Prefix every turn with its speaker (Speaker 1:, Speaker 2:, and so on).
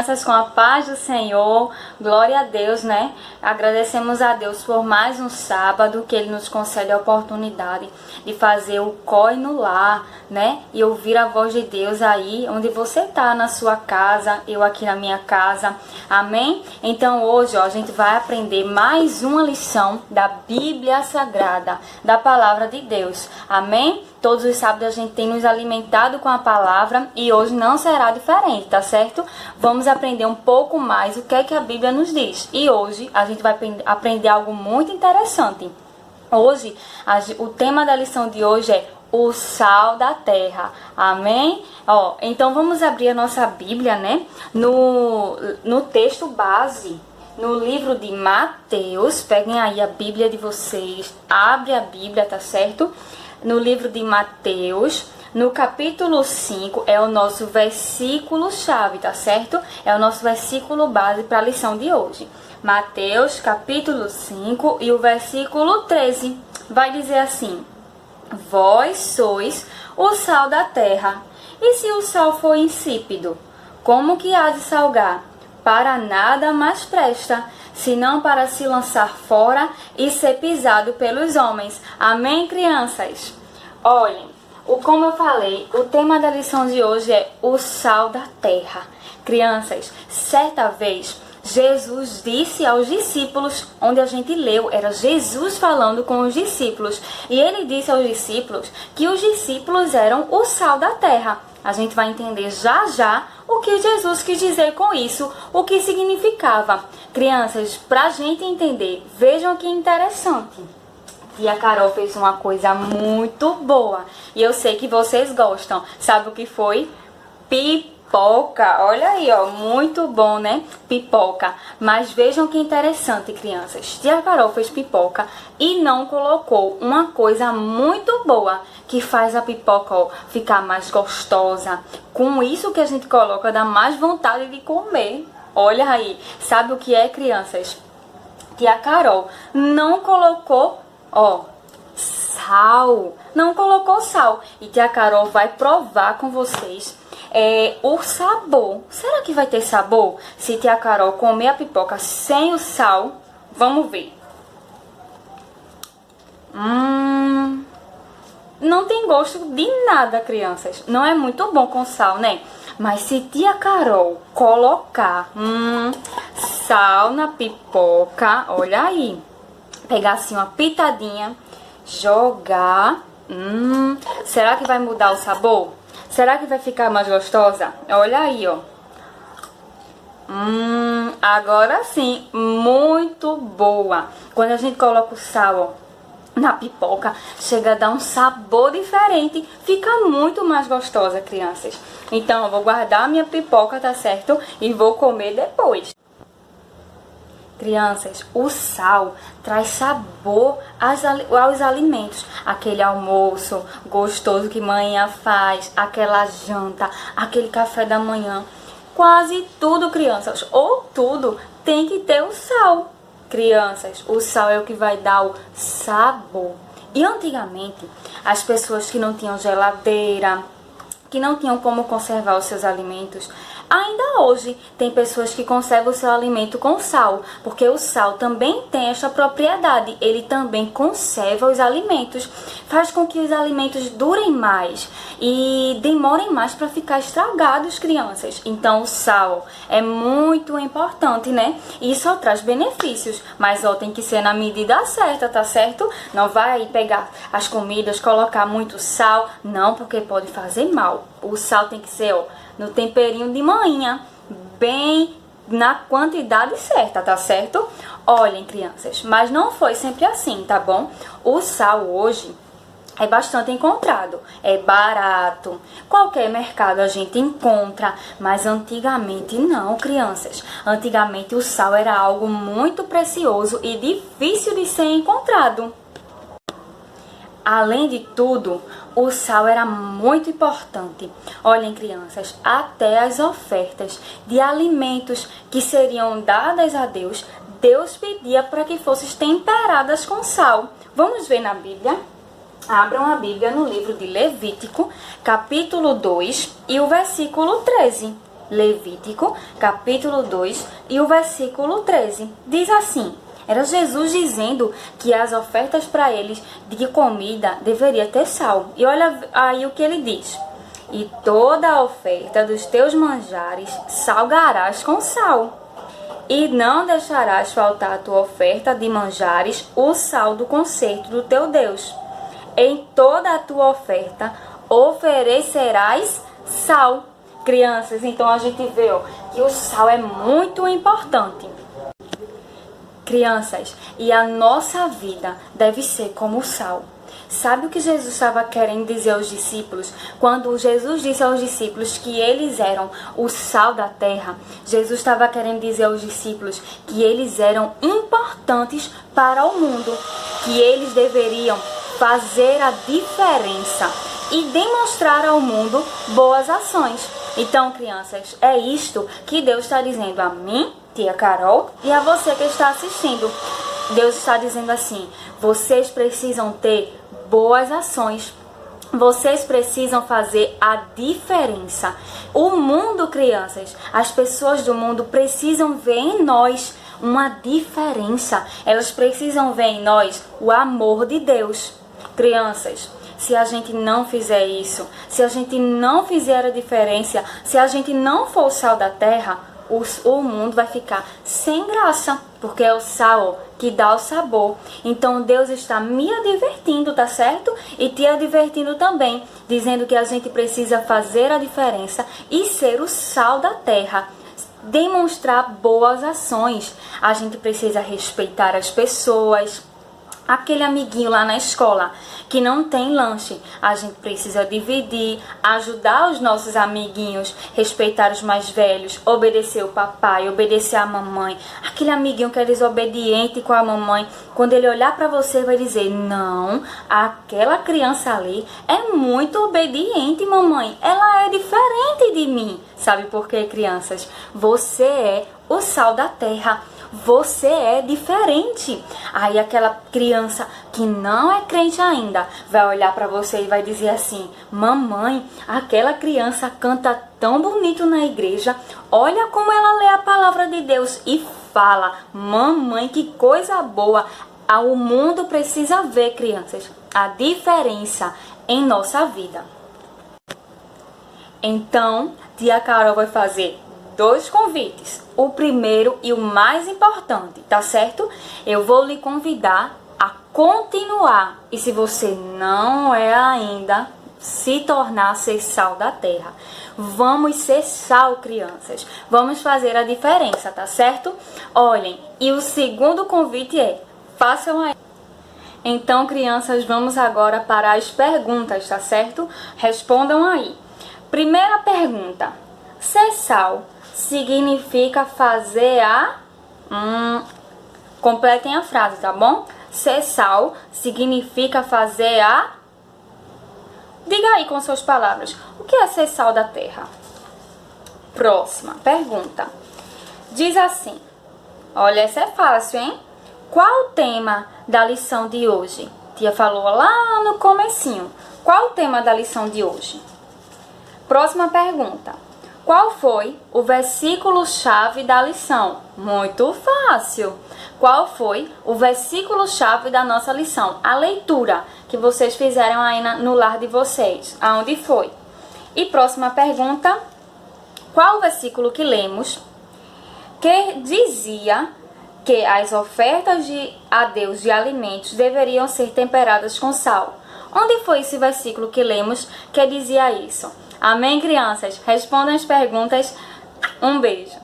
Speaker 1: Crianças, com a paz do Senhor, glória a Deus, né? Agradecemos a Deus por mais um sábado que Ele nos concede a oportunidade de fazer o COI no lar, né? E ouvir a voz de Deus aí onde você tá, na sua casa, eu aqui na minha casa, amém? Então hoje, ó, a gente vai aprender mais uma lição da Bíblia Sagrada, da Palavra de Deus, amém? Todos os sábados a gente tem nos alimentado com a palavra e hoje não será diferente, tá certo? Vamos aprender um pouco mais o que é que a Bíblia nos diz. E hoje a gente vai aprender algo muito interessante. Hoje, o tema da lição de hoje é o sal da terra. Amém? Ó, então vamos abrir a nossa Bíblia, né? No texto base, no livro de Mateus. Peguem aí a Bíblia de vocês. Abre a Bíblia, tá certo? No livro de Mateus, no capítulo 5, é o nosso versículo-chave, tá certo? É o nosso versículo base para a lição de hoje. Mateus, capítulo 5 e o versículo 13, vai dizer assim: Vós sois o sal da terra, e se o sal for insípido, como que há de salgar? Para nada mais presta, senão para se lançar fora e ser pisado pelos homens. Amém, crianças? Olhem, como eu falei, o tema da lição de hoje é o sal da terra. Crianças, certa vez, Jesus disse aos discípulos, onde a gente leu, era Jesus falando com os discípulos. E ele disse aos discípulos que os discípulos eram o sal da terra. A gente vai entender já já o que Jesus quis dizer com isso, o que significava. Crianças, pra gente entender, vejam que interessante. Tia Carol fez uma coisa muito boa e eu sei que vocês gostam. Sabe o que foi? Pipoca. Olha aí, ó, muito bom, né? Pipoca. Mas vejam que interessante, crianças. Tia Carol fez pipoca e não colocou uma coisa muito boa que faz a pipoca, ó, ficar mais gostosa. Com isso que a gente coloca, dá mais vontade de comer. Olha aí. Sabe o que é, crianças? Tia Carol não colocou, ó, sal. Não colocou sal. E tia Carol vai provar com vocês o sabor. Será que vai ter sabor se tia Carol comer a pipoca sem o sal? Vamos ver. Não tem gosto de nada, crianças. Não é muito bom com sal, né? Mas se tia Carol colocar sal na pipoca, olha aí. Pegar assim uma pitadinha, jogar. Será que vai mudar o sabor? Será que vai ficar mais gostosa? Olha aí, ó. Agora sim, muito boa. Quando a gente coloca o sal, ó, na pipoca, chega a dar um sabor diferente, fica muito mais gostosa, crianças. Então, eu vou guardar a minha pipoca, tá certo? E vou comer depois. Crianças, o sal traz sabor aos alimentos. Aquele almoço gostoso que manhã faz, aquela janta, aquele café da manhã. Quase tudo, crianças, ou tudo, tem que ter o sal. Crianças, o sal é o que vai dar o sabor. E antigamente, as pessoas que não tinham geladeira, que não tinham como conservar os seus alimentos, ainda hoje tem pessoas que conservam o seu alimento com sal, porque o sal também tem esta propriedade, ele também conserva os alimentos, faz com que os alimentos durem mais e demorem mais para ficar estragados, crianças. Então o sal é muito importante, né? E só traz benefícios, mas ó, tem que ser na medida certa, tá certo? Não vai pegar as comidas, colocar muito sal, não, porque pode fazer mal. O sal tem que ser, ó, no temperinho de manhã, bem na quantidade certa, tá certo? Olhem, crianças, mas não foi sempre assim, tá bom? O sal hoje é bastante encontrado, é barato, qualquer mercado a gente encontra, mas antigamente não, crianças. Antigamente o sal era algo muito precioso e difícil de ser encontrado. Além de tudo, o sal era muito importante. Olhem, crianças, até as ofertas de alimentos que seriam dadas a Deus, Deus pedia para que fossem temperadas com sal. Vamos ver na Bíblia? Abram a Bíblia no livro de Levítico, capítulo 2 e o versículo 13. Levítico, capítulo 2 e o versículo 13. Diz assim: era Jesus dizendo que as ofertas para eles de comida deveria ter sal. E olha aí o que ele diz: e toda a oferta dos teus manjares salgarás com sal. E não deixarás faltar a tua oferta de manjares o sal do concerto do teu Deus. Em toda a tua oferta oferecerás sal. Crianças, então a gente vê que o sal é muito importante. Crianças, e a nossa vida deve ser como o sal. Sabe o que Jesus estava querendo dizer aos discípulos? Quando Jesus disse aos discípulos que eles eram o sal da terra, Jesus estava querendo dizer aos discípulos que eles eram importantes para o mundo, que eles deveriam fazer a diferença e demonstrar ao mundo boas ações. Então, crianças, é isto que Deus está dizendo a mim, tia Carol, e a você que está assistindo. Deus está dizendo assim: vocês precisam ter boas ações. Vocês precisam fazer a diferença. O mundo, crianças, as pessoas do mundo precisam ver em nós uma diferença. Elas precisam ver em nós o amor de Deus. Crianças, se a gente não fizer isso, se a gente não fizer a diferença, se a gente não for o sal da terra, o mundo vai ficar sem graça, porque é o sal que dá o sabor. Então Deus está me advertindo, tá certo? E te advertindo também, dizendo que a gente precisa fazer a diferença e ser o sal da terra, demonstrar boas ações. A gente precisa respeitar as pessoas. Aquele amiguinho lá na escola que não tem lanche, a gente precisa dividir, ajudar os nossos amiguinhos, respeitar os mais velhos, obedecer o papai, obedecer a mamãe. Aquele amiguinho que é desobediente com a mamãe, quando ele olhar para você vai dizer: não, aquela criança ali é muito obediente, mamãe, ela é diferente de mim. Sabe por quê, crianças? Você é o sal da terra. Você é diferente. Aí aquela criança que não é crente ainda vai olhar para você e vai dizer assim: mamãe, aquela criança canta tão bonito na igreja. Olha como ela lê a palavra de Deus e fala. Mamãe, que coisa boa. O mundo precisa ver, crianças, a diferença em nossa vida. Então, tia Carol vai fazer 2 convites. O primeiro e o mais importante, tá certo? Eu vou lhe convidar a continuar. E se você não é ainda, se tornar ser sal da terra. Vamos ser sal, crianças. Vamos fazer a diferença, tá certo? Olhem, e o segundo convite é: façam aí. Então, crianças, vamos agora para as perguntas, tá certo? Respondam aí. Primeira pergunta: ser sal significa fazer a... completem a frase, tá bom? Ser sal significa fazer a... Diga aí com suas palavras. O que é ser sal da terra? Próxima pergunta. Diz assim. Olha, essa é fácil, hein? Qual o tema da lição de hoje? Tia falou lá no comecinho. Qual o tema da lição de hoje? Próxima pergunta. Qual foi o versículo-chave da lição? Muito fácil. Qual foi o versículo-chave da nossa lição? A leitura que vocês fizeram aí no lar de vocês. Aonde foi? E próxima pergunta. Qual o versículo que lemos que dizia que as ofertas a Deus de alimentos deveriam ser temperadas com sal? Onde foi esse versículo que lemos que dizia isso? Amém, crianças? Respondam as perguntas. Um beijo.